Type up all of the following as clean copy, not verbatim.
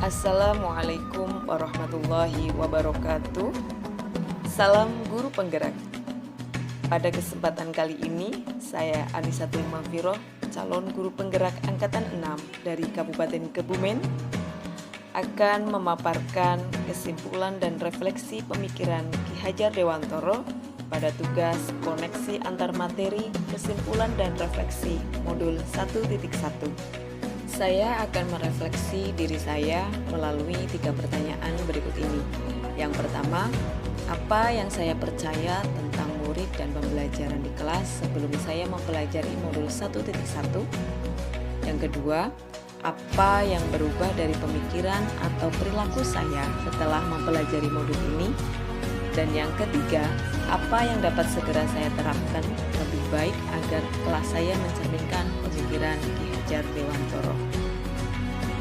Assalamualaikum warahmatullahi wabarakatuh. Salam guru penggerak. Pada kesempatan kali ini, saya Anisatul Maghfirah, calon guru penggerak angkatan 6 dari Kabupaten Kebumen, akan memaparkan kesimpulan dan refleksi pemikiran Ki Hajar Dewantoro pada tugas koneksi antar materi, kesimpulan dan refleksi modul 1.1. Saya akan merefleksi diri saya melalui 3 pertanyaan berikut ini. Yang pertama, apa yang saya percaya tentang murid dan pembelajaran di kelas sebelum saya mempelajari modul 1.1? Yang kedua, apa yang berubah dari pemikiran atau perilaku saya setelah mempelajari modul ini? Dan yang ketiga, apa yang dapat segera saya terapkan lebih baik agar kelas saya mencerminkan pemikiran Ki Hajar Dewantoro.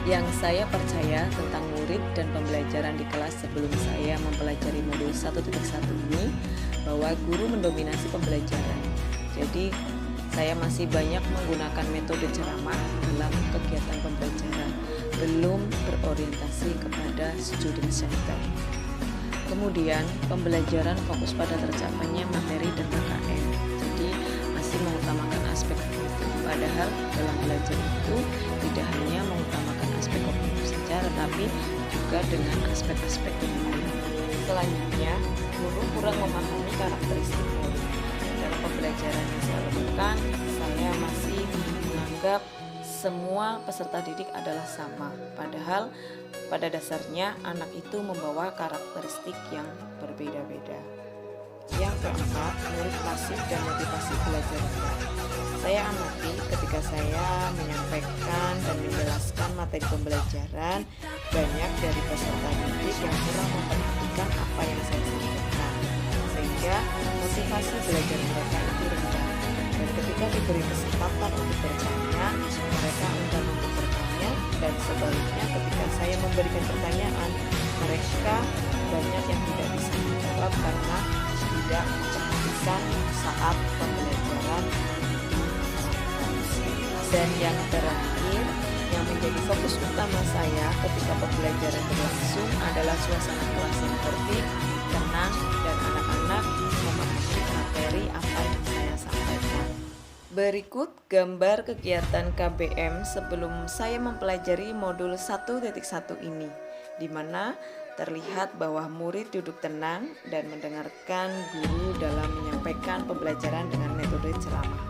Yang saya percaya tentang murid dan pembelajaran di kelas sebelum saya mempelajari modul 1.1 ini, bahwa guru mendominasi pembelajaran. Jadi, saya masih banyak menggunakan metode ceramah dalam kegiatan pembelajaran, belum berorientasi kepada student center. Kemudian, pembelajaran fokus pada tercapainya materi dan KKM. Jadi, masih mengutamakan aspek kognitif. Padahal, dalam belajar itu tidak hanya mengutamakan aspek kognitif saja, tetapi juga dengan aspek-aspek yang lain. Selanjutnya, guru kurang memahami karakteristik murid. Dalam pembelajaran yang saya lakukan, saya masih menganggap semua peserta didik adalah sama. Padahal pada dasarnya anak itu membawa karakteristik yang berbeda-beda. Yang keempat, murid pasif dan motivasi belajar rendah. Saya amati ketika saya menyampaikan dan menjelaskan materi pembelajaran, banyak dari peserta didik yang kurang memperhatikan apa yang saya sampaikan, sehingga motivasi belajar mereka itu rendah. Dan ketika diberi kesempatan untuk bertanya, mereka enggan untuk bertanya, dan sebaliknya ketika saya memberikan pertanyaan, mereka banyak yang tidak bisa menjawab karena tidak memperhatikan saat pembelajaran. Dan yang terakhir, yang menjadi fokus utama saya ketika pembelajaran berlangsung adalah suasana kelas yang tertib, tenang, dan anak-anak memahami materi apa yang saya sampaikan. Berikut gambar kegiatan KBM sebelum saya mempelajari modul 1.1 ini, di mana terlihat bahwa murid duduk tenang dan mendengarkan guru dalam menyampaikan pembelajaran dengan metode ceramah.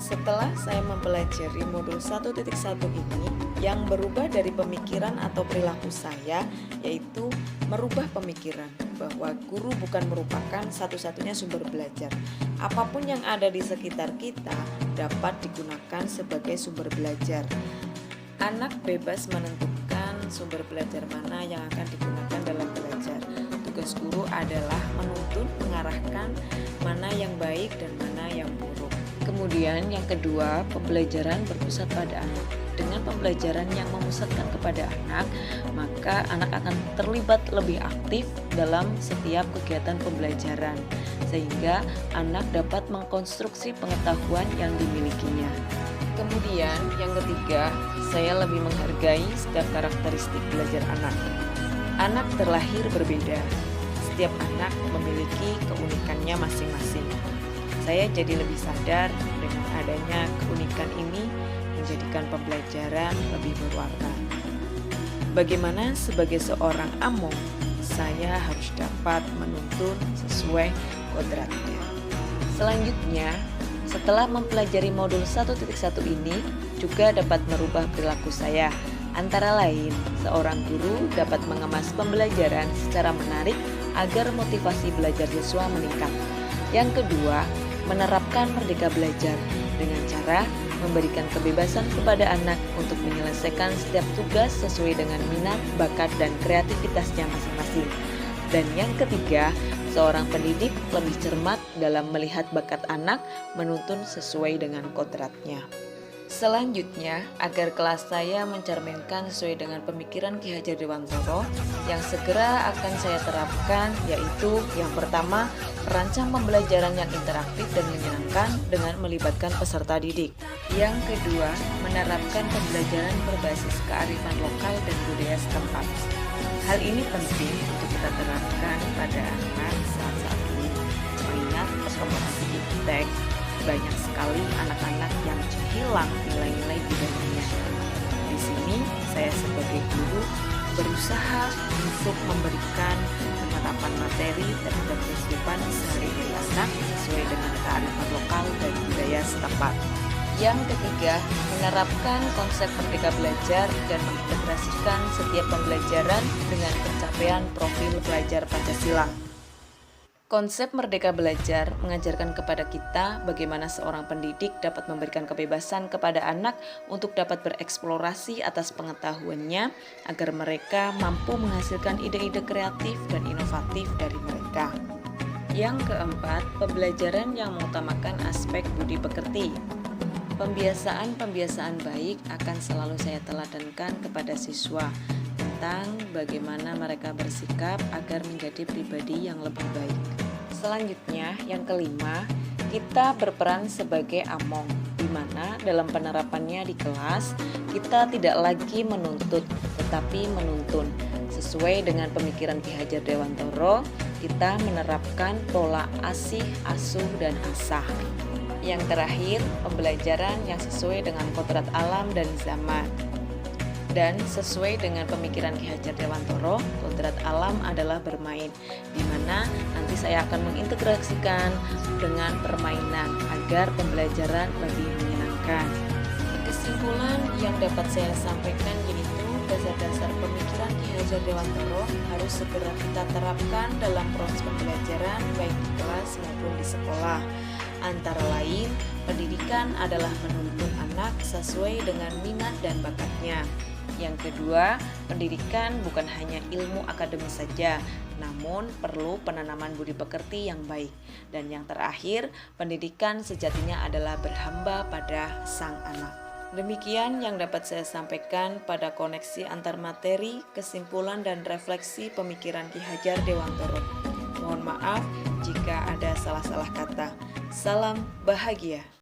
Setelah saya mempelajari modul 1.1 ini, yang berubah dari pemikiran atau perilaku saya, yaitu merubah pemikiran bahwa guru bukan merupakan satu-satunya sumber belajar. Apapun yang ada di sekitar kita dapat digunakan sebagai sumber belajar. Anak bebas menentukan sumber belajar mana yang akan digunakan dalam belajar. Tugas guru adalah menuntun, mengarahkan mana yang baik dan mana yang buruk. Kemudian yang kedua, pembelajaran berpusat pada anak. Dengan pembelajaran yang memusatkan kepada anak, maka anak akan terlibat lebih aktif dalam setiap kegiatan pembelajaran, sehingga anak dapat mengkonstruksi pengetahuan yang dimilikinya. Kemudian yang ketiga, saya lebih menghargai setiap karakteristik belajar anak. Anak terlahir berbeda. Setiap anak memiliki keunikannya masing-masing. Saya jadi lebih sadar dengan adanya keunikan ini menjadikan pembelajaran lebih berwarna. Bagaimana sebagai seorang among, saya harus dapat menuntun sesuai kodratnya. Selanjutnya, setelah mempelajari modul 1.1 ini juga dapat merubah perilaku saya. Antara lain, seorang guru dapat mengemas pembelajaran secara menarik agar motivasi belajar siswa meningkat. Yang kedua, menerapkan merdeka belajar dengan cara memberikan kebebasan kepada anak untuk menyelesaikan setiap tugas sesuai dengan minat, bakat, dan kreativitasnya masing-masing. Dan yang ketiga, seorang pendidik lebih cermat dalam melihat bakat anak, menuntun sesuai dengan kodratnya. Selanjutnya, agar kelas saya mencerminkan sesuai dengan pemikiran Ki Hajar Dewantara yang segera akan saya terapkan, yaitu yang pertama, merancang pembelajaran yang interaktif dan menyenangkan dengan melibatkan peserta didik. Yang kedua, menerapkan pembelajaran berbasis kearifan lokal dan budaya setempat. Hal ini penting untuk kita terapkan pada anak saat ini, mengingat perkembangan iptek banyak sekali anak-anak yang hilang nilai-nilai budayanya. Di sini saya sebagai guru berusaha untuk memberikan penerapan materi terhadap kehidupan sehari-hari anak sesuai dengan kearifan lokal dan budaya setempat. Yang ketiga, menerapkan konsep merdeka belajar dan mengintegrasikan setiap pembelajaran dengan pencapaian profil pelajar Pancasila. Konsep merdeka belajar mengajarkan kepada kita bagaimana seorang pendidik dapat memberikan kebebasan kepada anak untuk dapat bereksplorasi atas pengetahuannya agar mereka mampu menghasilkan ide-ide kreatif dan inovatif dari mereka. Yang keempat, pembelajaran yang mengutamakan aspek budi pekerti. Pembiasaan-pembiasaan baik akan selalu saya teladankan kepada siswa tentang bagaimana mereka bersikap agar menjadi pribadi yang lebih baik. Selanjutnya, yang kelima, kita berperan sebagai among, di mana dalam penerapannya di kelas, kita tidak lagi menuntut, tetapi menuntun. Sesuai dengan pemikiran Ki Hajar Dewantara, kita menerapkan pola asih, asuh, dan asah. Yang terakhir, pembelajaran yang sesuai dengan kodrat alam dan zaman. Dan sesuai dengan pemikiran Ki Hajar Dewantara, kodrat alam adalah bermain, di mana nanti saya akan mengintegrasikan dengan permainan agar pembelajaran lebih menyenangkan. Kesimpulan yang dapat saya sampaikan yaitu dasar-dasar pemikiran Ki Hajar Dewantara harus segera kita terapkan dalam proses pembelajaran baik di kelas maupun di sekolah. Antara lain, pendidikan adalah menuntun anak sesuai dengan minat dan bakatnya. Yang kedua, pendidikan bukan hanya ilmu akademis saja, namun perlu penanaman budi pekerti yang baik. Dan yang terakhir, pendidikan sejatinya adalah berhamba pada sang anak. Demikian yang dapat saya sampaikan pada koneksi antar materi, kesimpulan dan refleksi pemikiran Ki Hajar Dewantara. Mohon maaf jika ada salah-salah kata. Salam bahagia.